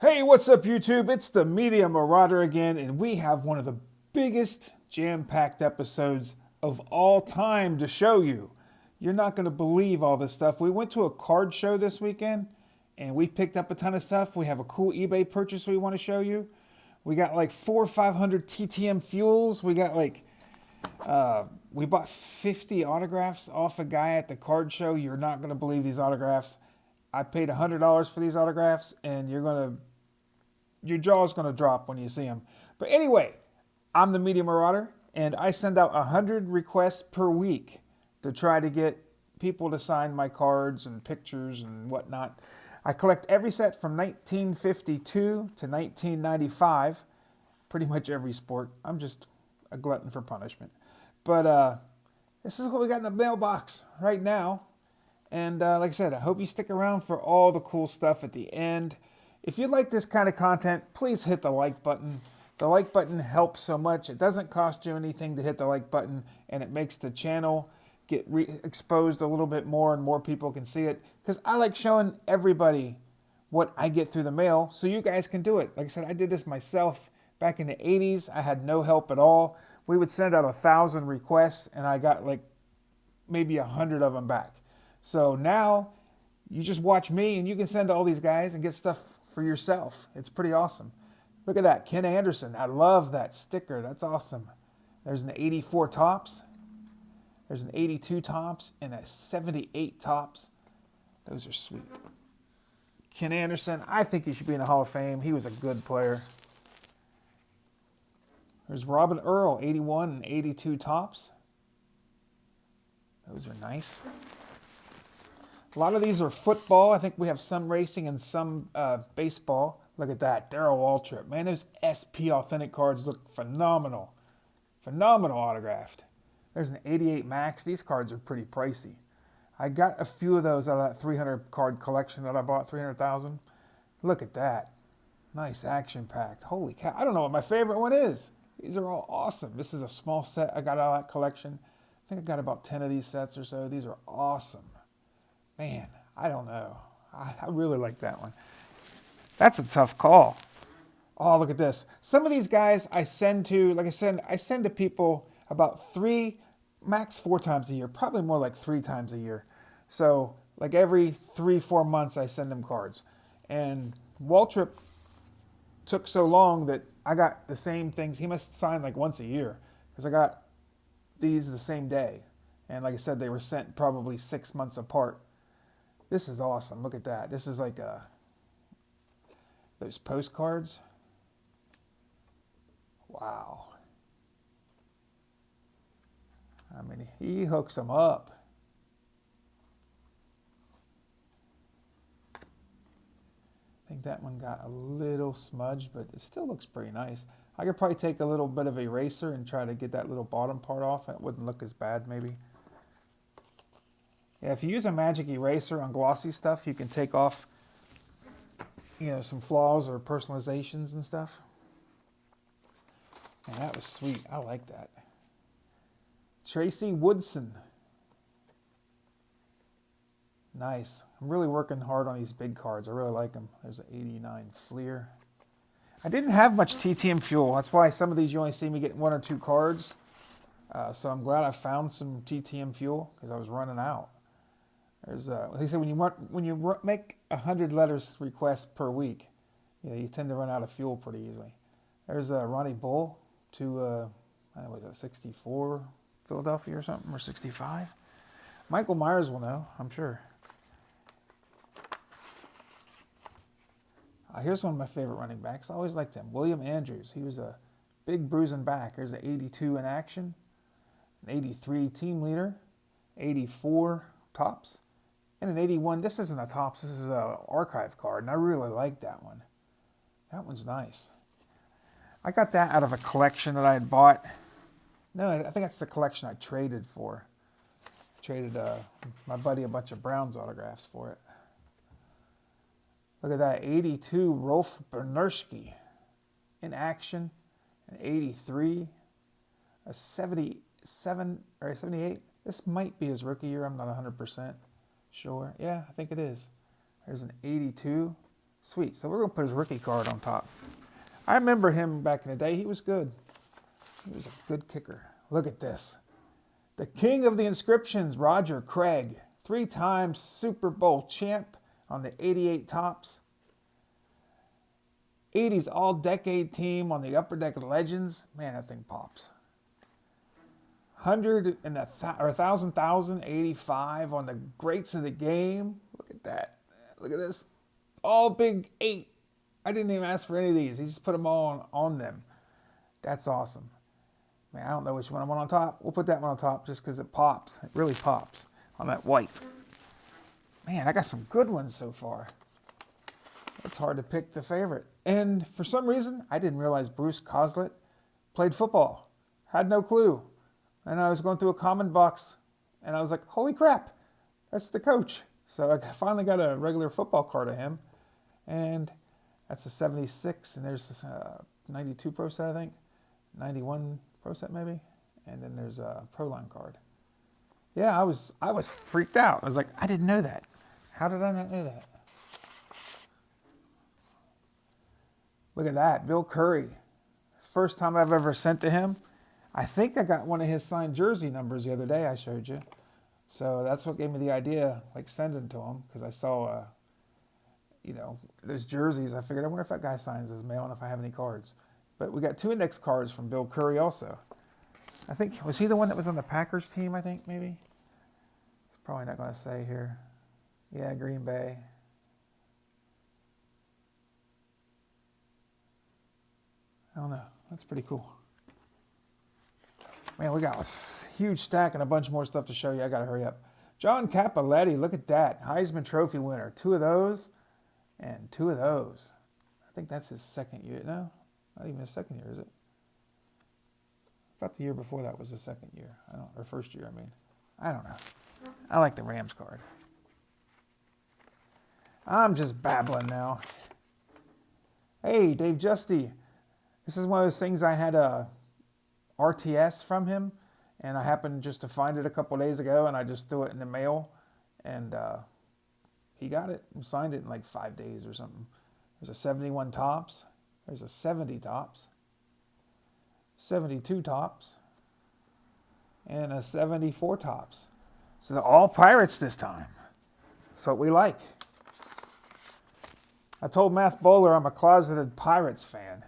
Hey, what's up, YouTube? It's the Media Marauder again, and we have one of the biggest jam-packed episodes of all time to show you. You're not going to believe all this stuff. We went to a card show this weekend, and we picked up a ton of stuff. We have a cool eBay purchase we want to show you. We got like 400 or 500 TTM fuels. We got we bought 50 autographs off a guy at the card show. You're not going to believe these autographs. I paid $100 for these autographs, and your jaw's going to drop when you see them. But anyway, I'm the Media Marauder, and I send out 100 requests per week to try to get people to sign my cards and pictures and whatnot. I collect every set from 1952 to 1995, pretty much every sport. I'm just a glutton for punishment. But this is what we got in the mailbox right now. And like I said, I hope you stick around for all the cool stuff at the end. If you like this kind of content, please hit the like button. The like button helps so much. It doesn't cost you anything to hit the like button, and it makes the channel get exposed a little bit more and more people can see it. Because I like showing everybody what I get through the mail so you guys can do it. Like I said, I did this myself back in the 80s. I had no help at all. We would send out 1,000 requests, and I got like maybe 100 of them back. So now you just watch me and you can send to all these guys and get stuff for yourself. It's pretty awesome. Look at that, Ken Anderson. I love that sticker. That's awesome. There's an 84 tops. There's an 82 tops and a 78 tops. Those are sweet. Ken Anderson, I think he should be in the Hall of Fame. He was a good player. There's Robin Earl, 81 and 82 tops. Those are nice. A lot of these are football. I think we have some racing and some baseball. Look at that. Darryl Waltrip. Man, those SP Authentic cards look phenomenal. Phenomenal autographed. There's an 88 Max. These cards are pretty pricey. I got a few of those out of that 300 card collection that I bought, 300,000. Look at that. Nice action packed. Holy cow. I don't know what my favorite one is. These are all awesome. This is a small set I got out of that collection. I think I got about 10 of these sets or so. These are awesome. Man, I don't know. I really like that one. That's a tough call. Oh, look at this. Some of these guys I send to, like I said, I send to people about 3, max 4 times a year. Probably more like 3 times a year. So like every 3-4 months I send them cards. And Waltrip took so long that I got the same things. He must sign like once a year because I got these the same day. And like I said, they were sent probably 6 months apart. This is awesome. Look at that. This is like those postcards. Wow. I mean, he hooks them up. I think that one got a little smudged, but it still looks pretty nice. I could probably take a little bit of eraser and try to get that little bottom part off. It wouldn't look as bad, maybe. Yeah, if you use a magic eraser on glossy stuff, you can take off, some flaws or personalizations and stuff. Man, that was sweet. I like that. Tracy Woodson. Nice. I'm really working hard on these big cards. I really like them. There's an 89 Fleer. I didn't have much TTM fuel. That's why some of these you only see me get 1 or 2 cards. So I'm glad I found some TTM fuel because I was running out. There's, like I said, when you make 100 letters requests per week, you tend to run out of fuel pretty easily. There's Ronnie Bull to, was that 64 Philadelphia or something, or 65? Michael Myers will know, I'm sure. Here's one of my favorite running backs. I always liked him. William Andrews. He was a big bruising back. Here's an 82 in action, an 83 team leader, 84 tops, and an 81. This isn't a tops. This is an archive card, and I really like that one. That one's nice. I got that out of a collection that I had bought. No, I think that's the collection I traded for. Traded my buddy a bunch of Browns autographs for it. Look at that, 82 Rolf Bernerski in action, an 83, a 77 or 78. This might be his rookie year. I'm not 100% sure. Yeah, I think it is. There's an 82 Sweet. So we're going to put his rookie card on top. I remember him back in the day. He was good. He was a good kicker. Look at this. The king of the inscriptions, Roger Craig. 3-time Super Bowl champ on the 88 Topps. 80s all-decade team on the Upper Deck Legends. Man, that thing pops. 1,085 on the greats of the game. Look at that. Look at this. All big 8. I didn't even ask for any of these. He just put them all on them. That's awesome. Man, I don't know which one I want on top. We'll put that one on top just because it pops. It really pops on that white. Man, I got some good ones so far. It's hard to pick the favorite. And for some reason, I didn't realize Bruce Coslett played football. Had no clue. And I was going through a common box, and I was like, holy crap, that's the coach. So I finally got a regular football card of him. And that's a 76, and there's a 92 Pro Set, I think. 91 Pro Set, maybe. And then there's a Pro Line card. Yeah, I was freaked out. I was like, I didn't know that. How did I not know that? Look at that, Bill Curry. It's the first time I've ever sent to him. I think I got one of his signed jersey numbers the other day I showed you. So that's what gave me the idea, like sending to him, because I saw, those jerseys. I figured, I wonder if that guy signs his mail and if I have any cards. But we got 2 index cards from Bill Curry also. I think, was he the one that was on the Packers team, I think, maybe? It's probably not going to say here. Yeah, Green Bay. I don't know. That's pretty cool. Man, we got a huge stack and a bunch more stuff to show you. I got to hurry up. John Capoletti, look at that. Heisman Trophy winner. 2 of those and 2 of those. I think that's his second year. No, not even his second year, is it? I thought the year before that was the second year. Or first year, I mean. I don't know. I like the Rams card. I'm just babbling now. Hey, Dave Justy. This is one of those things I had a RTS from him, and I happened just to find it a couple days ago, and I just threw it in the mail, and he got it and signed it in like 5 days or something. There's a 71 Topps. There's a 70 Topps. 72 Topps. And a 74 Topps. So they're all Pirates this time. That's what we like. I told Matt Bowler I'm a closeted Pirates fan,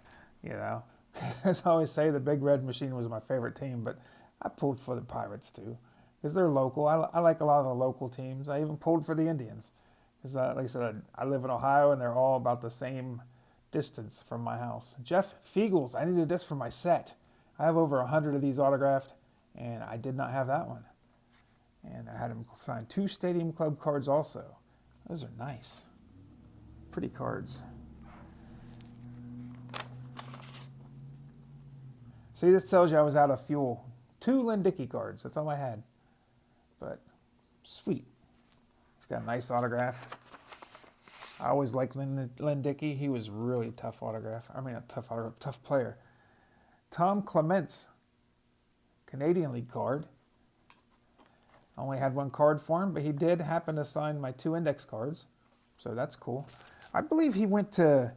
As I always say, the Big Red Machine was my favorite team, but I pulled for the Pirates too, because they're local. I like a lot of the local teams. I even pulled for the Indians, because like I said, I live in Ohio, and they're all about the same distance from my house. Jeff Fiegels, I needed this for my set. I have over 100 of these autographed, and I did not have that one. And I had him sign 2 Stadium Club cards also. Those are nice. Pretty cards. See, this tells you I was out of fuel. 2 Lynn Dickey cards. That's all I had. But sweet. He's got a nice autograph. I always liked Lynn Dickey. He was really a tough autograph. I mean, a tough autograph, tough player. Tom Clements, Canadian League card. I only had 1 card for him, but he did happen to sign my 2 index cards. So that's cool. I believe he went to...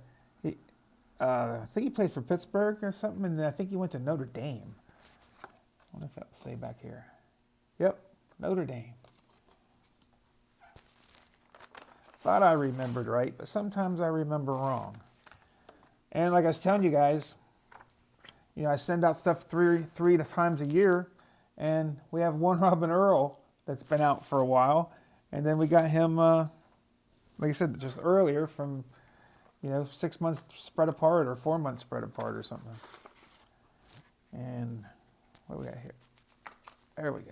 I think he played for Pittsburgh or something, and I think he went to Notre Dame. I wonder if that'll say back here. Yep, Notre Dame. Thought I remembered right, but sometimes I remember wrong. And like I was telling you guys, I send out stuff three times a year, and we have one Robin Earl that's been out for a while, and then we got him, like I said just earlier, from 6 months spread apart or 4 months spread apart or something. And what do we got here? There we go.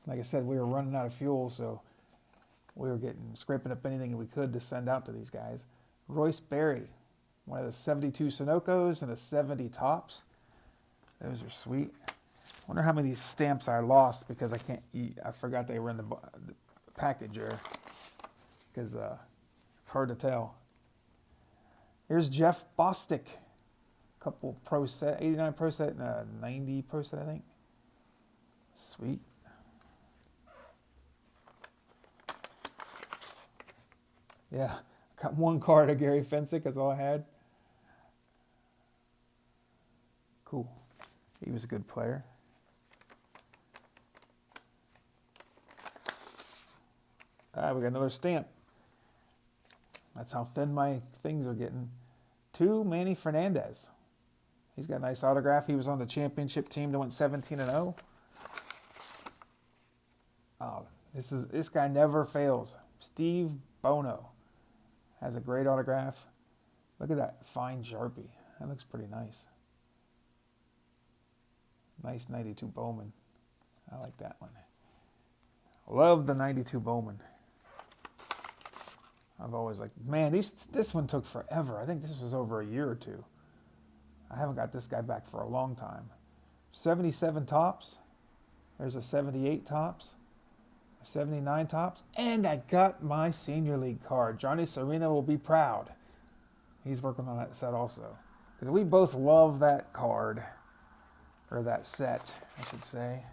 Like I said, we were running out of fuel, so we were scraping up anything we could to send out to these guys. Royce Berry, one of the 72 Sunoco's and the 70 Topps. Those are sweet. Wonder how many stamps I lost because I forgot they were in the package there. Because it's hard to tell. Here's Jeff Bostic. A couple Pro Set, 89 Pro Set and a 90 Pro Set, I think. Sweet. Yeah, Got one card of Gary Fensick. That's all I had. Cool. He was a good player. We got another stamp. That's how thin my things are getting. 2, Manny Fernandez. He's got a nice autograph. He was on the championship team that went 17-0. Oh, this guy never fails. Steve Bono has a great autograph. Look at that fine Sharpie. That looks pretty nice. Nice 92 Bowman. I like that one. Love the 92 Bowman. I've always liked, man, this one took forever. I think this was over a year or 2. I haven't got this guy back for a long time. 77 tops. There's a 78 tops. A 79 tops. And I got my senior league card. Johnny Serena will be proud. He's working on that set also. Because we both love that card. Or that set, I should say.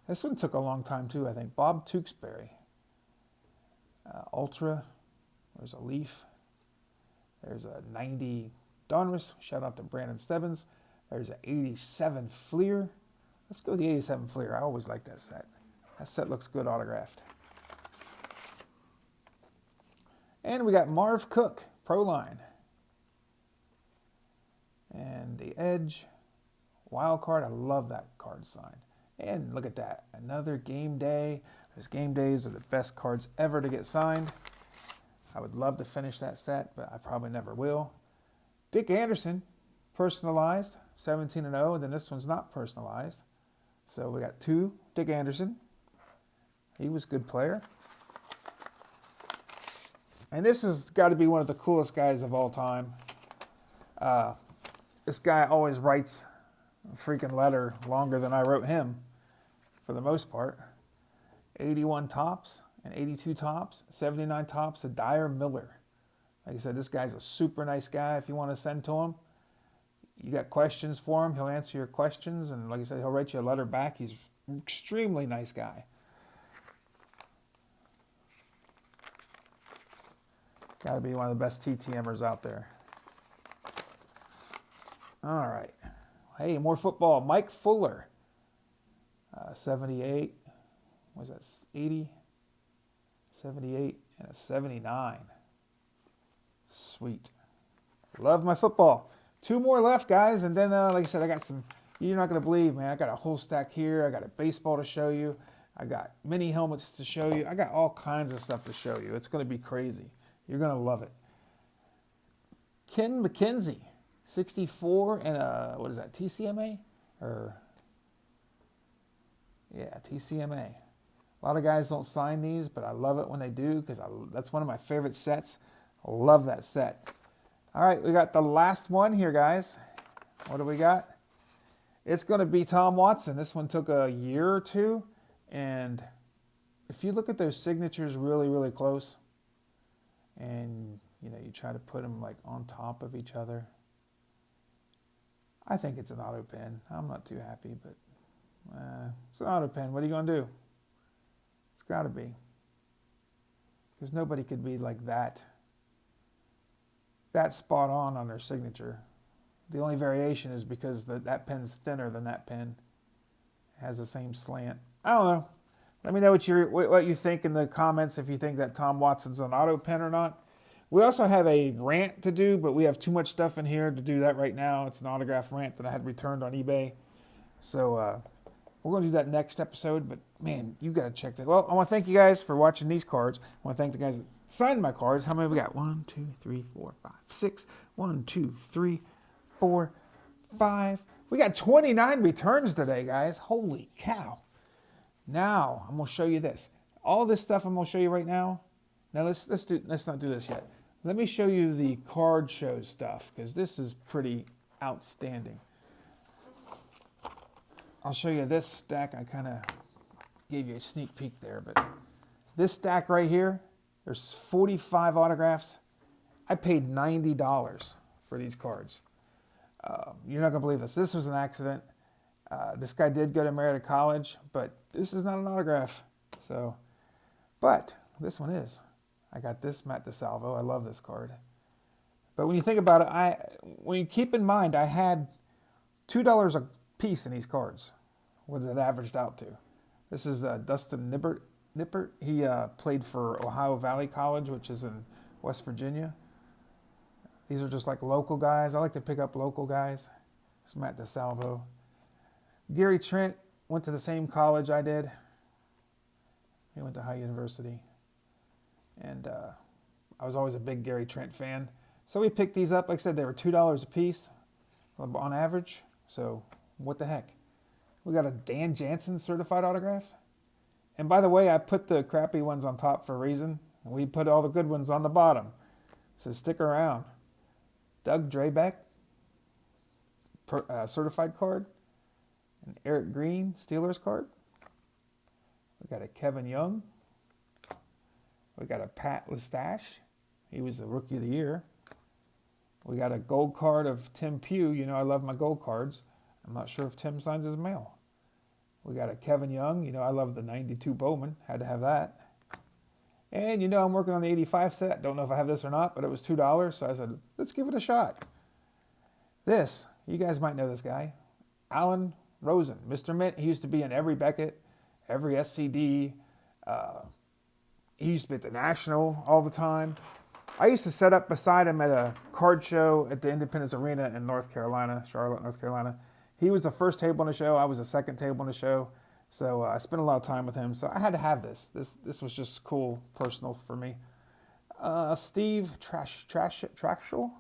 This one took a long time too, I think. Bob Tewksbury. Ultra. There's a Leaf. There's a 90 Donruss. Shout out to Brandon Stebbins. There's an 87 Fleer. Let's go with the 87 Fleer. I always like that set. That set looks good autographed. And we got Marv Cook, Pro Line. And the Edge. Wild card. I love that card sign. And look at that. Another game day. Those game days are the best cards ever to get signed. I would love to finish that set, but I probably never will. Dick Anderson, personalized, 17-0. Then this one's not personalized. So we got 2 Dick Anderson. He was a good player. And this has got to be one of the coolest guys of all time. This guy always writes a freaking letter longer than I wrote him, for the most part. 81 tops and 82 tops, 79 tops, a Dyer Miller. Like I said, this guy's a super nice guy. If you want to send to him, you got questions for him, he'll answer your questions. And like I said, he'll write you a letter back. He's an extremely nice guy. Got to be one of the best TTMers out there. All right. Hey, more football. Mike Fuller. 78. Was that 80? 78 and a 79. Sweet. Love my football. 2 more left, guys. And then, like I said, I got some, you're not going to believe, man. I got a whole stack here. I got a baseball to show you. I got mini helmets to show you. I got all kinds of stuff to show you. It's going to be crazy. You're going to love it. Ken McKenzie. 64 and a, what is that, TCMA? Or, yeah, TCMA. A lot of guys don't sign these, but I love it when they do because that's one of my favorite sets. I love that set. All right, we got the last one here, guys. What do we got? It's going to be Tom Watson. This one took a year or 2, and if you look at those signatures really, really close, and you know, you try to put them like on top of each other, I think it's an auto pen. I'm not too happy, but it's an auto pen. What are you going to do? It's got to be. Because nobody could be like that spot on their signature. The only variation is because that pen's thinner than that pen. It has the same slant. I don't know. Let me know what you think in the comments if you think that Tom Watson's an auto pen or not. We also have a rant to do, but we have too much stuff in here to do that right now. It's an autograph rant that I had returned on eBay. So we're going to do that next episode, but man, you got to check that. Well, I want to thank you guys for watching these cards. I want to thank the guys that signed my cards. How many we got? 1, 2, 3, 4, 5, 6. 1, 2, 3, 4, 5. We got 29 returns today, guys. Holy cow. Now, I'm going to show you this. All this stuff I'm going to show you right now. Now, let's not do this yet. Let me show you the card show stuff, because this is pretty outstanding. I'll show you this stack. I kind of gave you a sneak peek there, but this stack right here, there's 45 autographs. I paid $90 for these cards. You're not going to believe this. This was an accident. This guy did go to Merida College, but this is not an autograph. So, but this one is. I got this Matt DeSalvo. I love this card. But when you think about it, when you keep in mind, I had $2 a piece in these cards. What does it averaged out to? This is Dustin Nippert. He played for Ohio Valley College, which is in West Virginia. These are just like local guys. I like to pick up local guys. It's Matt DeSalvo. Gary Trent went to the same college I did. He went to High University. And I was always a big Gary Trent fan. So we picked these up. Like I said, they were $2 a piece on average. So what the heck? We got a Dan Jansen certified autograph. And by the way, I put the crappy ones on top for a reason. We put all the good ones on the bottom. So stick around. Doug Drabeck, certified card. An Eric Green, Steelers card. We got a Kevin Young. We got a Pat Lestache. He was the Rookie of the Year. We got a gold card of Tim Pugh. You know I love my gold cards. I'm not sure if Tim signs his mail. We got a Kevin Young. You know I love the 92 Bowman. Had to have that. And you know I'm working on the 85 set. Don't know if I have this or not, but it was $2. So I said, let's give it a shot. This, you guys might know this guy. Alan Rosen, Mr. Mint. He used to be in every Beckett, every SCD. He used to be at the National all the time. I used to set up beside him at a card show at the Independence Arena in North Carolina, Charlotte, North Carolina. He was the first table on the show. I was the second table on the show. So I spent a lot of time with him. So I had to have this. This was just cool, personal for me. Steve Trachsel.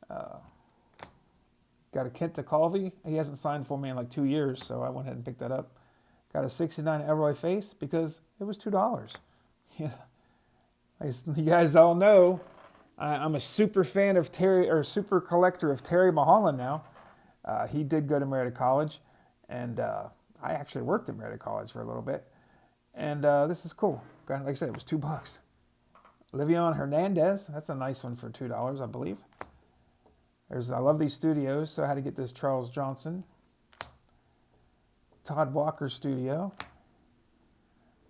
Got a Kent Colvey. He hasn't signed for me in like 2 years, so I went ahead and picked that up. Got a 69 Elroy Face because it was $2. Yeah. As you guys all know, I'm a super fan of super collector of Terry Mulholland now. He did go to Merida College, and I actually worked at Merida College for a little bit. And this is cool. Like I said, it was $2. Livion Hernandez, that's a nice one for $2, I believe. I love these studios, so I had to get this Charles Johnson. Todd Walker studio.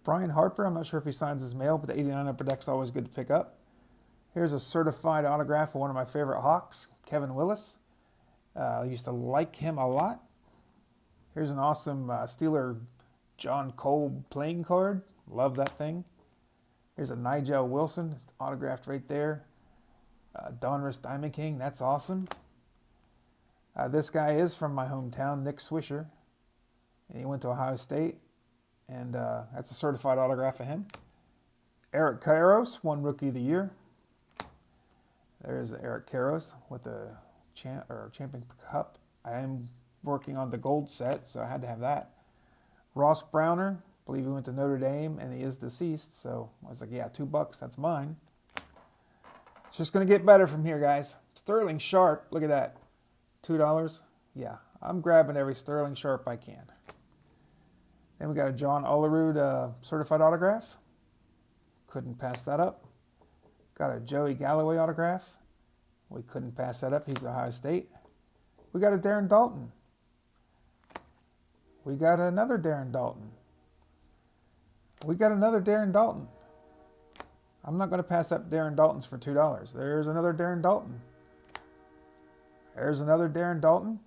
Brian Harper, I'm not sure if he signs his mail, but the 89 Upper Deck's always good to pick up. Here's a certified autograph of one of my favorite Hawks, Kevin Willis. I used to like him a lot. Here's an awesome Steeler John Cole playing card. Love that thing. Here's a Nigel Wilson. It's autographed right there. Donruss Diamond King. That's awesome. This guy is from my hometown, Nick Swisher. And he went to Ohio State. And that's a certified autograph of him. Eric Karros won Rookie of the Year. There's Eric Karros with the Champion Cup. I am working on the gold set, so I had to have that. Ross Browner, I believe he went to Notre Dame, and he is deceased. So I was like, yeah, $2, that's mine. It's just going to get better from here, guys. Sterling Sharp, look at that. $2. Yeah, I'm grabbing every Sterling Sharp I can. Then we got a John Olerud certified autograph. Couldn't pass that up. Got a Joey Galloway autograph. We couldn't pass that up. He's at Ohio State. We got a Darren Dalton. We got another Darren Dalton. We got another Darren Dalton. I'm not going to pass up Darren Daltons for $2. There's another Darren Dalton. There's another Darren Dalton.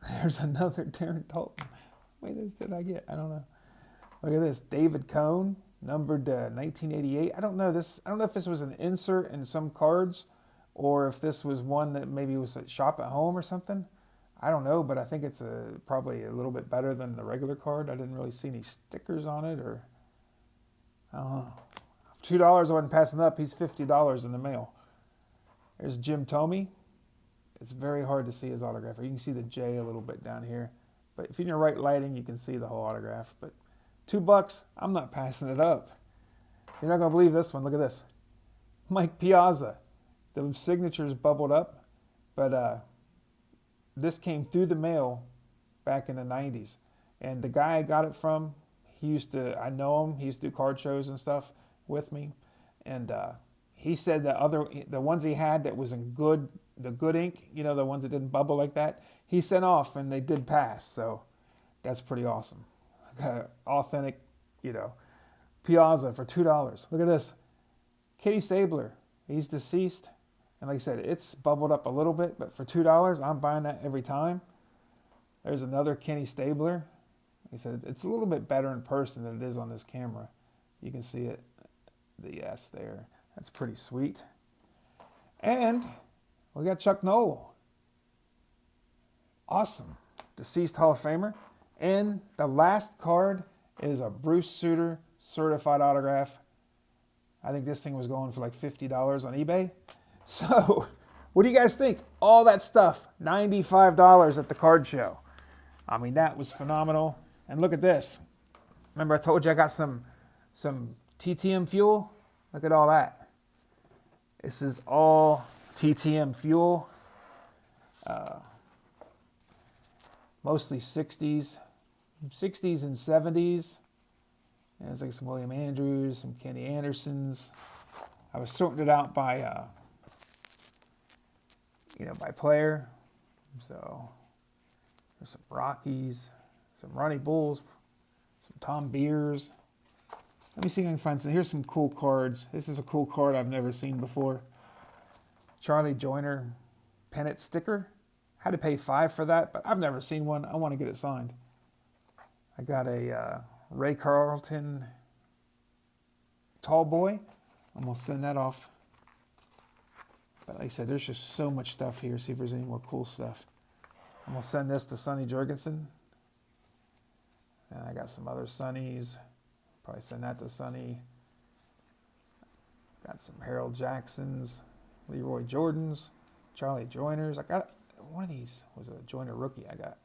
There's another Darren Dalton. How many of those did I get? I don't know. Look at this. David Cohn, numbered 1988. I don't know if this was an insert in some cards or if this was one that maybe was a shop at home or something. I don't know, but I think it's probably a little bit better than the regular card. I didn't really see any stickers on it, or I don't know. $2 I wasn't passing up. He's $50 in the mail. There's Jim Thome. It's very hard to see his autograph. You can see the J a little bit down here. But if you're in your right lighting, you can see the whole autograph. But $2, I'm not passing it up. You're not going to believe this one. Look at this. Mike Piazza. The signature's bubbled up. But this came through the mail back in the 90s. And the guy I got it from, I know him. He used to do card shows and stuff with me. And he said the ones he had that was in the good ink, you know, the ones that didn't bubble like that, he sent off and they did pass. So that's pretty awesome. Authentic, you know, Piazza for $2. Look at this. Kitty Stabler. He's deceased. And like I said, it's bubbled up a little bit, but for $2, I'm buying that every time. There's another Kenny Stabler. Like I said, it's a little bit better in person than it is on this camera. You can see it, the S there. That's pretty sweet. And we got Chuck Noll. Awesome. Deceased Hall of Famer. And the last card is a Bruce Sutter certified autograph. I think this thing was going for like $50 on eBay. So, what do you guys think? All that stuff, $95 at the card show. I mean, that was phenomenal. And look at this. Remember I told you I got some TTM fuel? Look at all that. This is all TTM fuel. Mostly 60s and 70s. And there's like some William Andrews, some Kenny Andersons. I was sorting it out by, by player. So there's some Rockies, some Ronnie Bulls, some Tom Beers. Let me see if I can find some. Here's some cool cards. This is a cool card I've never seen before. Charlie Joyner pennant sticker. Had to pay $5 for that, but I've never seen one. I want to get it signed. I got a Ray Carlton tall boy. I'm going to send that off. But like I said, there's just so much stuff here. See if there's any more cool stuff. I'm going to send this to Sonny Jurgensen. And I got some other Sonnies. Probably send that to Sonny. Got some Harold Jacksons, Leroy Jordans, Charlie Joyners. I got one of these. Was a Joyner rookie I got.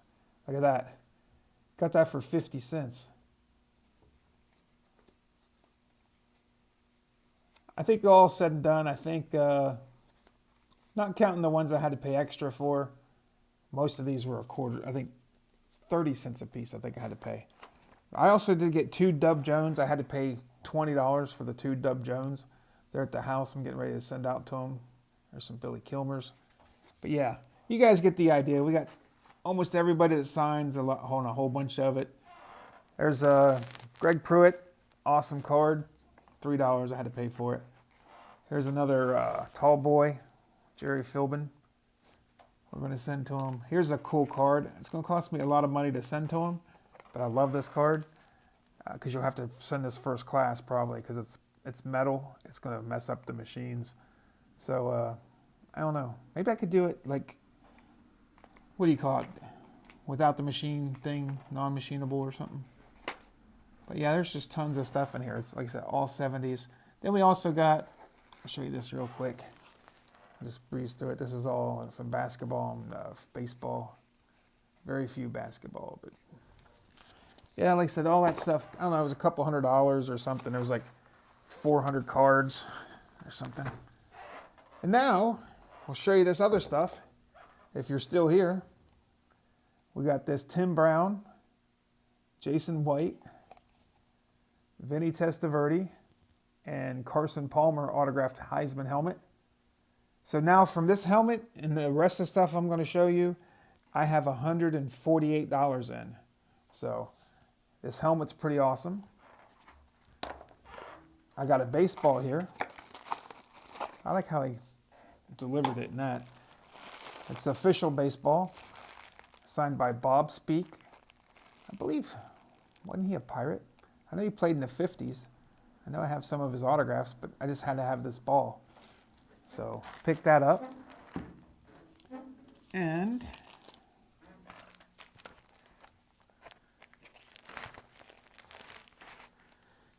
Look at that. Got that for 50 cents. I think all said and done, I think, not counting the ones I had to pay extra for, most of these were a quarter. I think 30 cents a piece I think I had to pay. I also did get 2 Dub Jones. I had to pay $20 for the 2 Dub Jones. They're at the house. I'm getting ready to send out to them. There's some Billy Kilmers. But yeah, you guys get the idea. We got almost everybody that signs, a whole bunch of it. There's Greg Pruitt, awesome card. $3 I had to pay for it. Here's another tall boy, Jerry Philbin. We're going to send to him. Here's a cool card. It's going to cost me a lot of money to send to him, but I love this card because you'll have to send this first class probably because it's metal. It's going to mess up the machines. So I don't know. Maybe I could do it like, what do you call it? Without the machine thing, non-machinable or something. But yeah, there's just tons of stuff in here. It's like I said, all 70s. Then we also got, I'll show you this real quick. I'll just breeze through it. This is all some basketball and baseball. Very few basketball, but yeah, like I said, all that stuff. I don't know, it was a couple $100 or something. There was like 400 cards or something. And now we'll show you this other stuff. If you're still here, we got this Tim Brown, Jason White, Vinny Testaverde, and Carson Palmer autographed Heisman helmet. So now from this helmet and the rest of the stuff I'm going to show you, I have $148 in. So this helmet's pretty awesome. I got a baseball here. I like how he delivered it in that. It's official baseball, signed by Bob Speak. I believe, wasn't he a Pirate? I know he played in the 50s. I know I have some of his autographs, but I just had to have this ball. So pick that up. And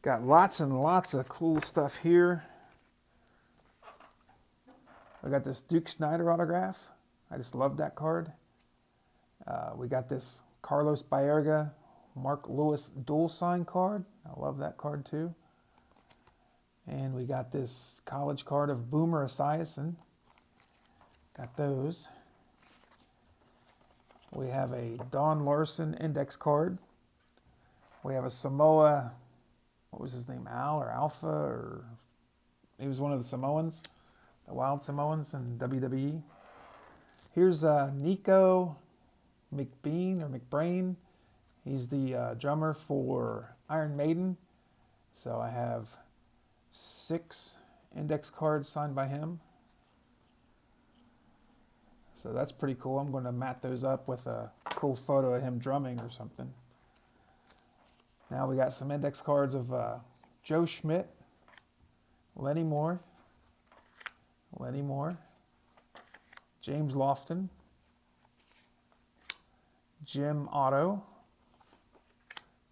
got lots and lots of cool stuff here. I got this Duke Snider autograph. I just love that card. We got this Carlos Baerga, Mark Lewis dual sign card. I love that card too. And we got this college card of Boomer Esiason. Got those. We have a Don Larson index card. We have a Samoa, what was his name, Al or Alpha, or he was one of the Samoans, the Wild Samoans in WWE. Here's Nico McBean or McBrain. He's the drummer for Iron Maiden. So I have 6 index cards signed by him. So that's pretty cool. I'm going to mat those up with a cool photo of him drumming or something. Now we got some index cards of Joe Schmidt, Lenny Moore, James Lofton, Jim Otto,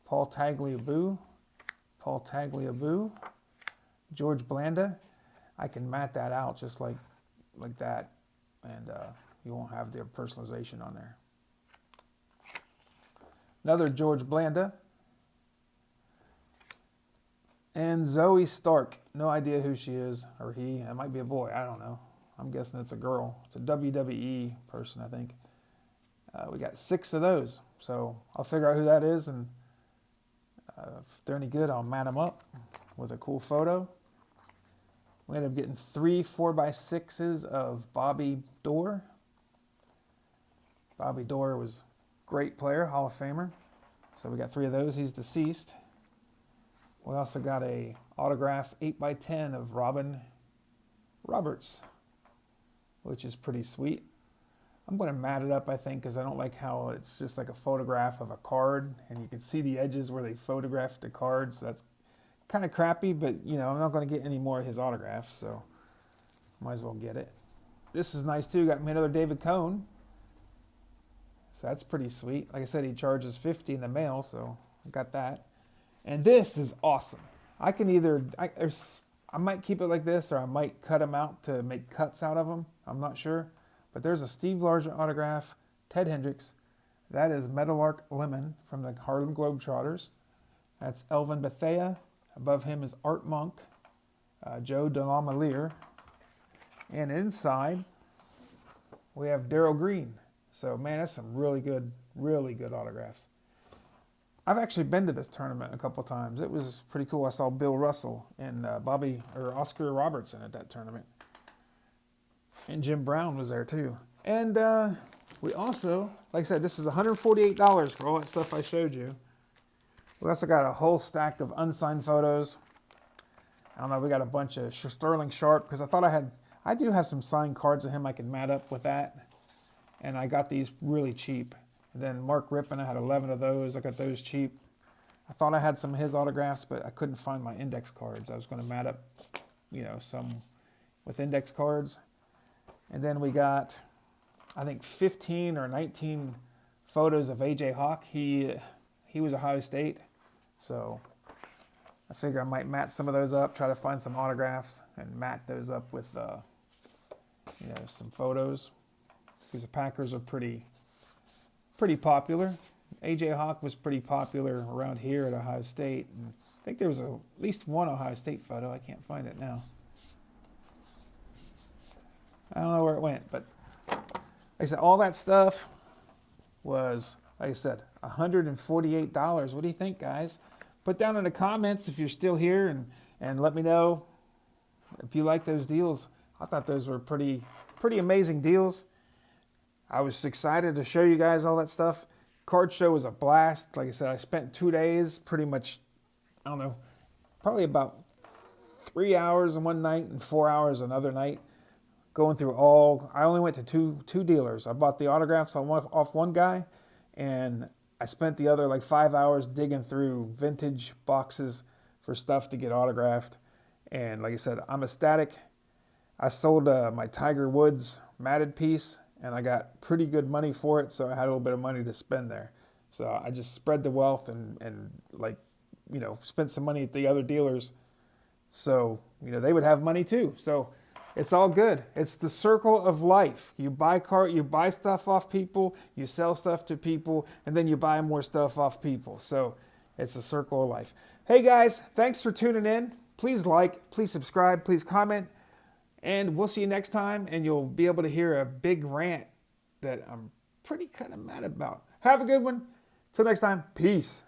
Paul Tagliabue, George Blanda. I can mat that out just like that, and you won't have the personalization on there. Another George Blanda. And Zoe Stark. No idea who she is, or he. It might be a boy. I don't know. I'm guessing it's a girl. It's a WWE person, I think. We got 6 of those. So I'll figure out who that is, and if they're any good, I'll mat them up with a cool photo. We ended up getting 3 4x6s of Bobby Doerr. Bobby Doerr was a great player, Hall of Famer. So we got 3 of those. He's deceased. We also got a autograph 8x10 of Robin Roberts, which is pretty sweet. I'm going to mat it up, I think, because I don't like how it's just like a photograph of a card, and you can see the edges where they photographed the cards. So that's kind of crappy, but, you know, I'm not going to get any more of his autographs, so might as well get it. This is nice, too. Got me another David Cohn. So that's pretty sweet. Like I said, he charges $50 in the mail, so I got that. And this is awesome. I can either, I might keep it like this, or I might cut them out to make cuts out of them. I'm not sure. But there's a Steve Largent autograph, Ted Hendricks. That is Meadowlark Lemon from the Harlem Globetrotters. That's Elvin Bethea. Above him is Art Monk, Joe DeLamielleure. And inside, we have Darryl Green. So, man, that's some really good autographs. I've actually been to this tournament a couple times. It was pretty cool. I saw Bill Russell and Oscar Robertson at that tournament. And Jim Brown was there too. And we also, like I said, this is $148 for all that stuff I showed you. We also got a whole stack of unsigned photos. I don't know, we got a bunch of Sterling Sharp, because I do have some signed cards of him I can mat up with that. And I got these really cheap. And then Mark Rippon, I had 11 of those. I got those cheap. I thought I had some of his autographs, but I couldn't find my index cards. I was going to mat up, you know, some with index cards. And then we got, I think, 15 or 19 photos of A.J. Hawk. He was Ohio State, so I figure I might mat some of those up, try to find some autographs, and mat those up with, you know, some photos. Because the Packers are pretty popular. A.J. Hawk was pretty popular around here at Ohio State. And I think there was at least one Ohio State photo. I can't find it now. I don't know where it went, but like I said, all that stuff was, like I said, $148. What do you think, guys? Put down in the comments if you're still here, and let me know if you like those deals. I thought those were pretty amazing deals. I was excited to show you guys all that stuff. Card show was a blast. Like I said, I spent 2 days pretty much, I don't know, probably about 3 hours one night and 4 hours another night. Going through I only went to two dealers. I bought the autographs off one guy, and I spent the other like 5 hours digging through vintage boxes for stuff to get autographed. And like I said, I'm ecstatic. I sold my Tiger Woods matted piece, and I got pretty good money for it, so I had a little bit of money to spend there. So I just spread the wealth and like, you know, spent some money at the other dealers, so, you know, they would have money too. So it's all good. It's the circle of life. You buy stuff off people, you sell stuff to people, and then you buy more stuff off people. So it's the circle of life. Hey guys, thanks for tuning in. Please like, please subscribe, please comment, and we'll see you next time, and you'll be able to hear a big rant that I'm pretty kind of mad about. Have a good one. Till next time, peace.